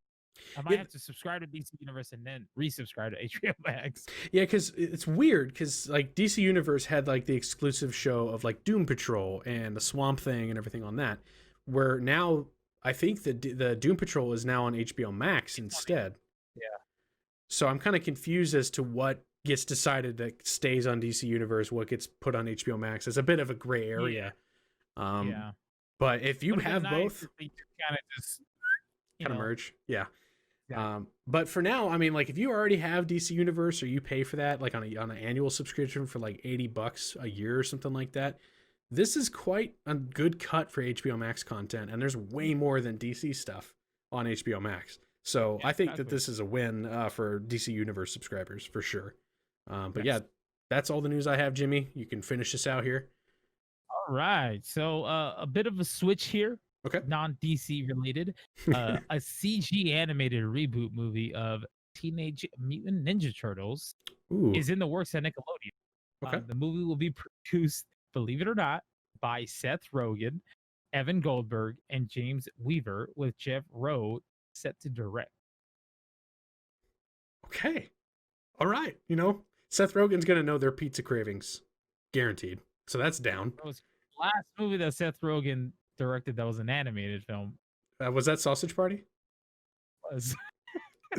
I might have to subscribe to DC Universe and then resubscribe to HBO Max. Yeah, because it's weird, because DC Universe had the exclusive show of Doom Patrol and the Swamp Thing and everything on that, where now I think the Doom Patrol is now on HBO Max instead. Yeah. So I'm kind of confused as to what gets decided that stays on DC Universe, what gets put on HBO Max. It's a bit of a gray area. But if you have both, kind of merge. Yeah. But for now, I mean, if you already have DC Universe, or you pay for that on an annual subscription for $80 a year or something like that, this is quite a good cut for HBO Max content, and there's way more than DC stuff on HBO Max. So I think that this is a win for DC Universe subscribers for sure. But yeah, that's all the news I have, Jimmy. You can finish this out here. All right. So a bit of a switch here. Okay. Non-DC related. A CG animated reboot movie of Teenage Mutant Ninja Turtles is in the works at Nickelodeon. Okay. The movie will be produced, believe it or not, by Seth Rogen, Evan Goldberg, and James Weaver, with Jeff Rowe set to direct. Okay. All right. Seth Rogen's going to know their pizza cravings. Guaranteed. So that's down. It was the last movie that Seth Rogen directed that was an animated film. Was that Sausage Party? Was.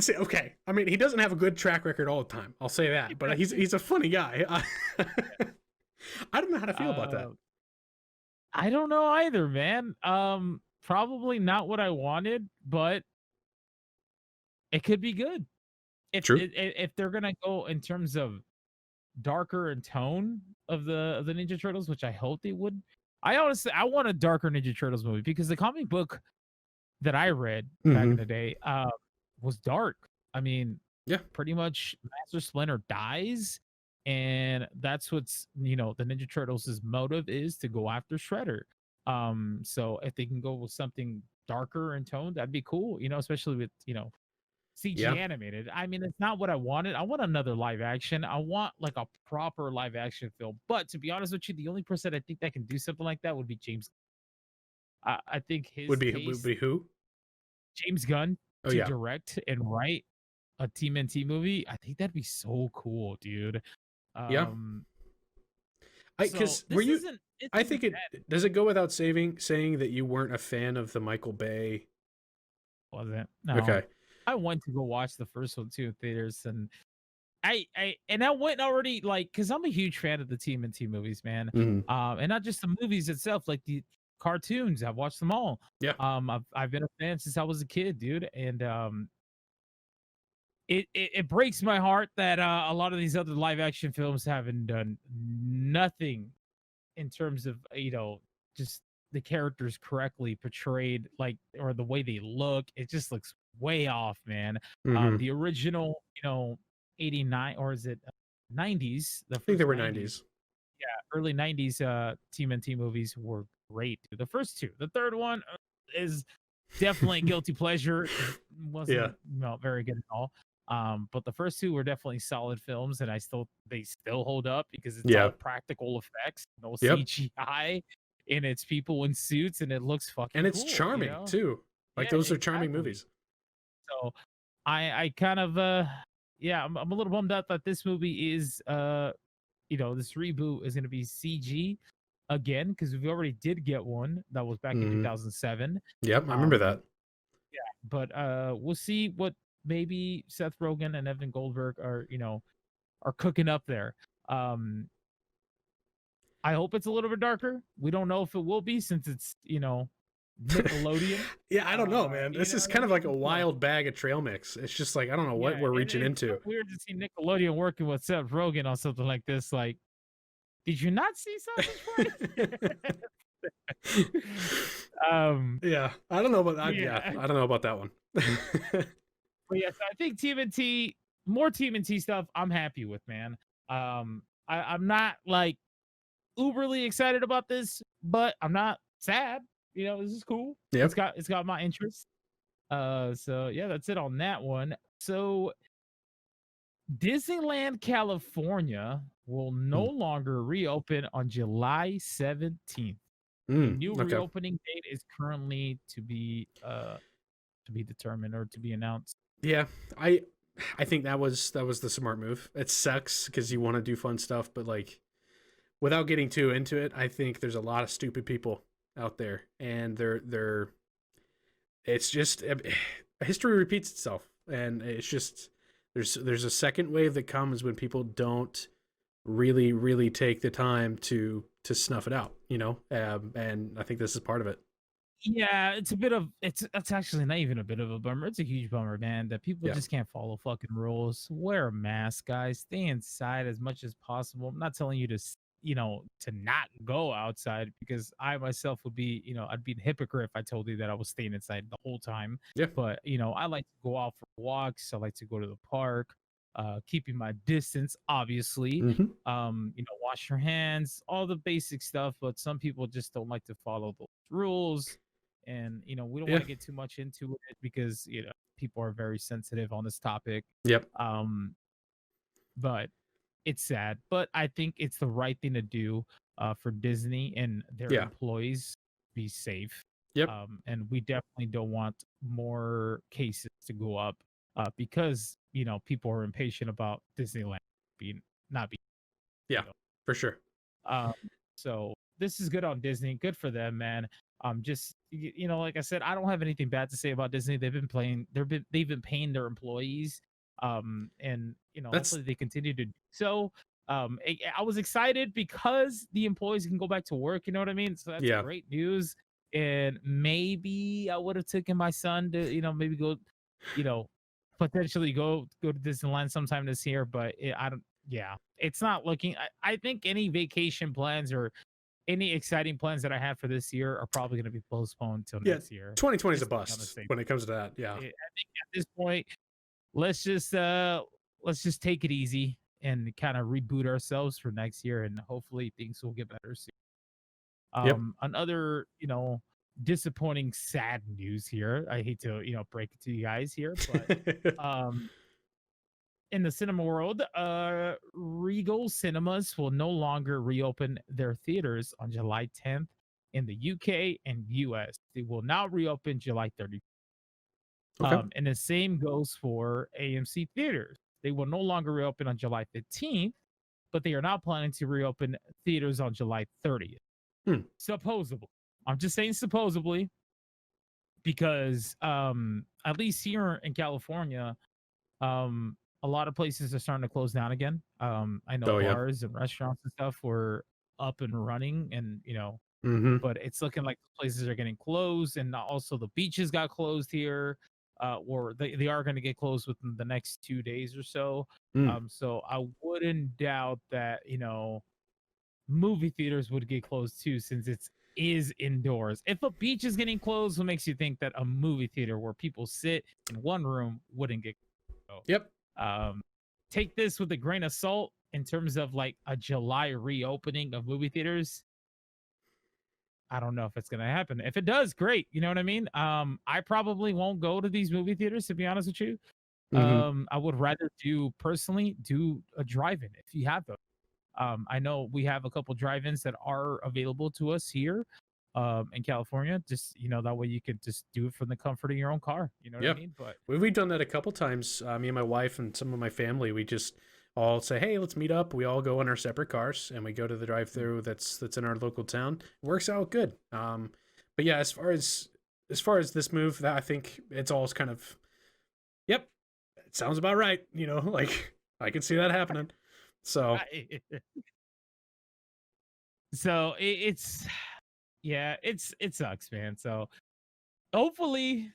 See, okay. I mean, he doesn't have a good track record all the time. I'll say that. But he's a funny guy. I don't know how to feel about that. I don't know either, man. Probably not what I wanted, but it could be good. If they're gonna go in terms of darker in tone of the Ninja Turtles, which I hope they would. I want a darker Ninja Turtles movie, because the comic book that I read back in the day was dark. I mean, pretty much Master Splinter dies, and that's what's the Ninja Turtles' motive is to go after Shredder. So if they can go with something darker in tone, that'd be cool. Especially with CG animated. I mean, it's not what I wanted. I want another live action. I want a proper live action film. But to be honest with you, the only person I think that can do something like that would be James. I think his would be who? James Gunn to direct and write a TMNT movie. I think that'd be so cool, dude. Because were you? I think it does. It go without saying that you weren't a fan of the Michael Bay. Wasn't. No. Okay. I went to go watch the first one too in theaters, and I went already, like, because I'm a huge fan of the TMNT movies, man. Mm-hmm. And not just the movies itself, like the cartoons. I've watched them all. Yeah. I've been a fan since I was a kid, dude, and it breaks my heart that a lot of these other live action films haven't done nothing in terms of, just the characters correctly portrayed, like, or the way they look. It just looks way off, man. Mm-hmm. The original, 89, or is it 90s? I think they were 90s. Yeah, early 90s TMNT movies were great. The first two. The third one is definitely guilty pleasure. It wasn't very good at all. But the first two were definitely solid films, and they still hold up because it's all practical effects, no CGI, and it's people in suits, and it looks fucking and it's cool, charming too. Like those are charming movies. So I kind of I'm a little bummed out that this movie is this reboot is going to be CG again, because we already did get one that was back in 2007. Yep, I remember that. Yeah, but we'll see what maybe Seth Rogen and Evan Goldberg are cooking up there. I hope it's a little bit darker. We don't know if it will be, since it's Nickelodeon. I don't know, man. This is kind of like a wild bag of trail mix. It's just like, I don't know what we're reaching into. It's weird to see Nickelodeon working with Seth Rogen on something like this. Like, did you not see something? I don't know about that. I don't know about that one. But yes, I think more TMNT stuff I'm happy with, man. I'm not like uberly excited about this, but I'm not sad. This is cool. Yeah, it's got my interest. So yeah, that's it on that one. So Disneyland California will no longer reopen on July 17th. The new reopening date is currently to be determined or to be announced. Yeah, I think that was the smart move. It sucks because you want to do fun stuff, but like, without getting too into it, I think there's a lot of stupid people out there, and it's just history repeats itself, and it's just there's a second wave that comes when people don't really take the time to snuff it out, and I think this is part of it. Yeah, it's actually not even a bit of a bummer. It's a huge bummer, man, that people just can't follow fucking rules. Wear a mask, guys. Stay inside as much as possible. I'm not telling you to not go outside, because I myself would be, I'd be a hypocrite if I told you that I was staying inside the whole time. Yeah. But, I like to go out for walks. I like to go to the park, keeping my distance, obviously. Wash your hands, all the basic stuff. But some people just don't like to follow those rules. And, we don't want to get too much into it, because, people are very sensitive on this topic. Yep. But it's sad, but I think it's the right thing to do for Disney and their employees be safe. Yep. And we definitely don't want more cases to go up because, people are impatient about Disneyland not being. For sure. So this is good on Disney. Good for them, man. Just, like I said, I don't have anything bad to say about Disney. They've been paying their employees. And hopefully they continue to do so. I was excited because the employees can go back to work, you know what I mean? So that's great news. And maybe I would have taken my son to maybe go potentially go to Disneyland sometime this year, but it's not looking. I think any vacation plans or any exciting plans that I had for this year are probably going to be postponed till next year. 2020 is a bust when it comes to that. I think at this point, let's just take it easy and kind of reboot ourselves for next year, and hopefully things will get better soon. Another, disappointing, sad news here. I hate to, break it to you guys here, but in the cinema world, Regal cinemas will no longer reopen their theaters on July 10th in the UK and US. They will now reopen July 30th. And the same goes for AMC theaters. They will no longer reopen on July 15th, but they are not planning to reopen theaters on July 30th. Supposedly. I'm just saying supposedly because at least here in California, a lot of places are starting to close down again. I know bars and restaurants and stuff were up and running, and but it's looking like places are getting closed, and also the beaches got closed here, or they are going to get closed within the next 2 days or so. So I wouldn't doubt that movie theaters would get closed too, since is indoors. If a beach is getting closed, what makes you think that a movie theater where people sit in one room wouldn't get closed? Yep. Take this with a grain of salt in terms of like a July reopening of movie theaters. I don't know if it's gonna happen. If it does, great. You know what I mean? I probably won't go to these movie theaters, to be honest with you. I would rather do a drive-in if you have them. I know we have a couple drive-ins that are available to us here in California. Just that way you could just do it from the comfort of your own car. You know what I mean? But we've done that a couple times. Me and my wife and some of my family, we just all say, hey, let's meet up. We all go in our separate cars and we go to the drive-through that's in our local town. It works out good. But yeah, as far as this move, that I think it's all kind of, yep, it sounds about right. Like I can see that happening. So it sucks, man. So hopefully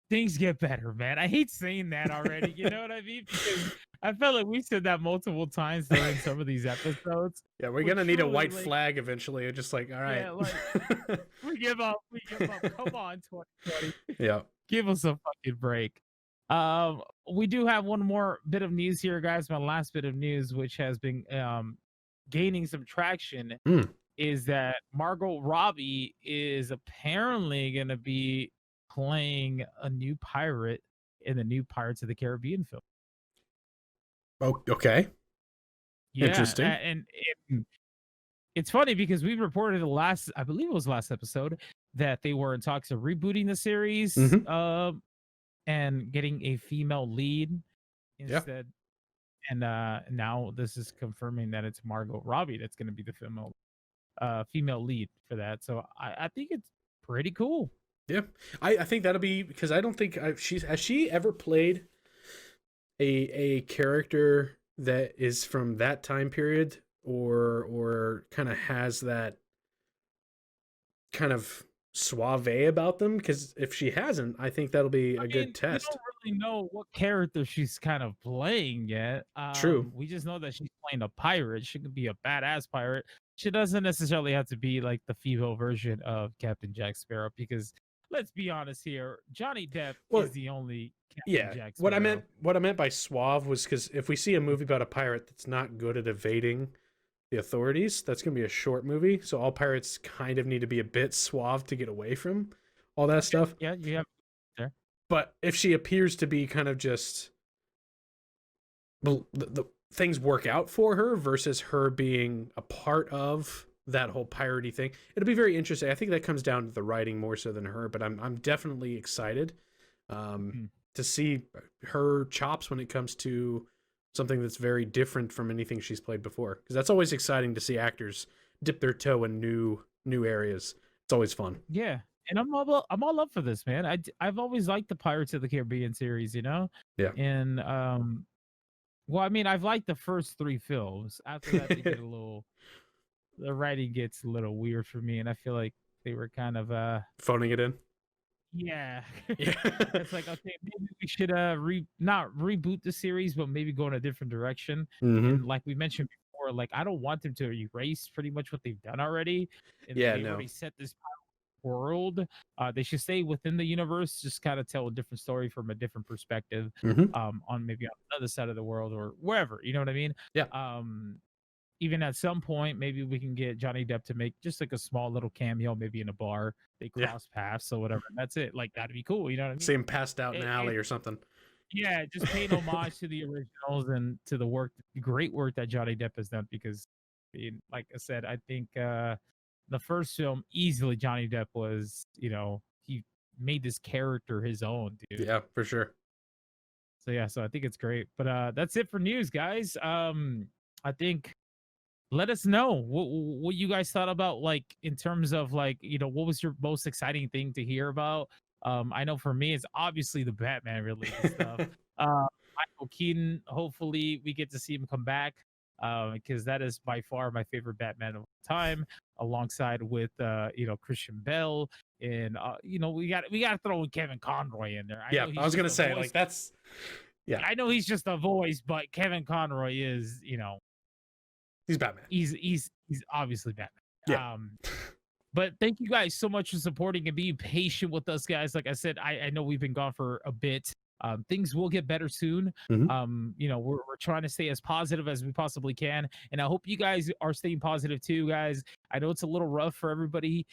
things get better, man. I hate saying that already. You know what I mean? Because I felt like we said that multiple times during some of these episodes. Yeah, we're gonna need a white flag eventually. Just like, all right, we give up. Come on, 2020. Yeah, give us a fucking break. We do have one more bit of news here, guys. My last bit of news, which has been gaining some traction, is that Margot Robbie is apparently going to be playing a new pirate in the new Pirates of the Caribbean film. Oh, okay. Yeah, interesting. And it's funny because we reported I believe it was last episode, that they were in talks of rebooting the series. And getting a female lead instead. And now this is confirming that it's Margot Robbie that's going to be the female lead for that. So I think it's pretty cool. Yeah, I think that'll be, because I don't think has she ever played a character that is from that time period or kind of has that kind of suave about them? Because if she hasn't, I think that'll be a good test. We don't really know what character she's kind of playing yet. True. We just know that she's playing a pirate. She could be a badass pirate. She doesn't necessarily have to be like the female version of Captain Jack Sparrow, because let's be honest here, Johnny Depp is the only Captain Jack Sparrow. What I meant by suave was because if we see a movie about a pirate that's not good at evading the authorities, that's going to be a short movie. So all pirates kind of need to be a bit suave to get away from all that stuff. Yeah, you have there. But if she appears to be kind of just the things work out for her versus her being a part of that whole piratey thing, it'll be very interesting. I think that comes down to the writing more so than her, but I'm definitely excited to see her chops when it comes to something that's very different from anything she's played before, because that's always exciting to see actors dip their toe in new areas. It's always fun. Yeah, and I'm all up for this, man. I've always liked the Pirates of the Caribbean series, Yeah. And well, I mean, I've liked the first 3 films. After that, they get the writing gets a little weird for me, and I feel like they were kind of phoning it in. Yeah. It's like, okay, maybe we should not reboot the series, but maybe go in a different direction. And like we mentioned before, like I don't want them to erase pretty much what they've done already. And they've already set this world. They should stay within the universe, just kind of tell a different story from a different perspective, on maybe on the other side of the world or wherever. You know what I mean? Yeah. Even at some point, maybe we can get Johnny Depp to make just like a small little cameo, maybe in a bar. They cross paths or whatever. That's it. Like, that'd be cool. You know what I mean? See him passed out in an alley or something. Yeah, just paying homage to the originals and to the great work that Johnny Depp has done. Because, like I said, I think the first film, easily Johnny Depp was, he made this character his own, dude. Yeah, for sure. So I think it's great. But that's it for news, guys. I think let us know what you guys thought about, like, in terms of, like, what was your most exciting thing to hear about. I know for me it's obviously the Batman related stuff. Michael Keaton, hopefully we get to see him come back, because that is by far my favorite Batman of all time, alongside with Christian Bale. And we got to throw in Kevin Conroy in there. Yeah, I was gonna say, like, that's, yeah, I know he's just a voice, but Kevin Conroy is, he's Batman. He's obviously Batman. Yeah. But thank you guys so much for supporting and being patient with us, guys. Like I said, I know we've been gone for a bit. Things will get better soon. We're trying to stay as positive as we possibly can, and I hope you guys are staying positive too, guys. I know it's a little rough for everybody.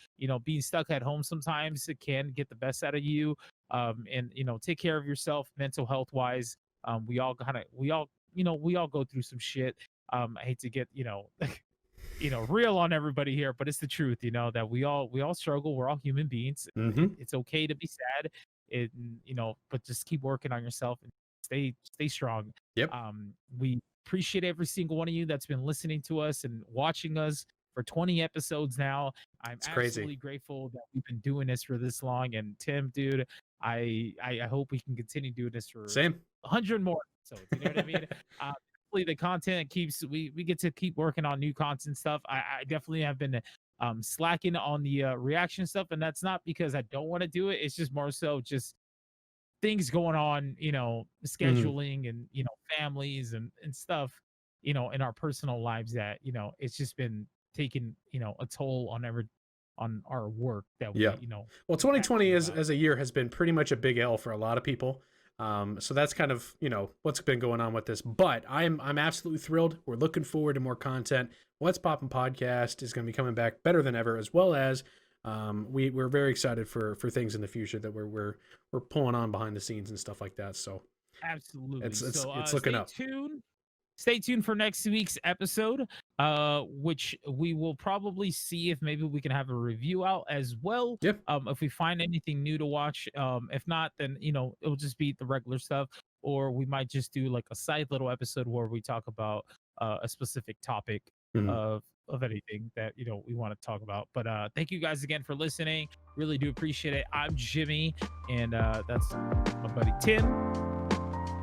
Being stuck at home sometimes it can get the best out of you. And take care of yourself mental health wise. We all go through some shit. I hate to get real on everybody here, but it's the truth, that we all struggle. We're all human beings. It's okay to be sad, but just keep working on yourself and stay strong. Yep. We appreciate every single one of you that's been listening to us and watching us for 20 episodes now. I'm absolutely grateful that we've been doing this for this long. And Tim, dude, I hope we can continue doing this for 100 more episodes. You know what I mean? The content we get to keep working on new content stuff. I definitely have been slacking on the reaction stuff, and that's not because I don't want to do it. It's just more so just things going on, scheduling and families and stuff, in our personal lives that it's just been taking a toll on our work that we well, 2020 as a year has been pretty much a big L for a lot of people. So that's kind of, what's been going on with this, but I'm absolutely thrilled. We're looking forward to more content. What's Poppin' podcast is going to be coming back better than ever, as well as, we're very excited for things in the future that we're pulling on behind the scenes and stuff like that. So absolutely. It's looking up. Stay tuned for next week's episode, which we will probably see if maybe we can have a review out as well. Yep. If we find anything new to watch. If not, then it'll just be the regular stuff, or we might just do like a side little episode where we talk about a specific topic of anything that we want to talk about. But thank you guys again for listening. Really do appreciate it. I'm Jimmy, and that's my buddy Tim.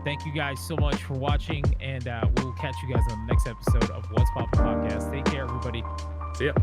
Thank you guys so much for watching, and we'll catch you guys on the next episode of What's Poppin' Podcast. Take care, everybody. See ya.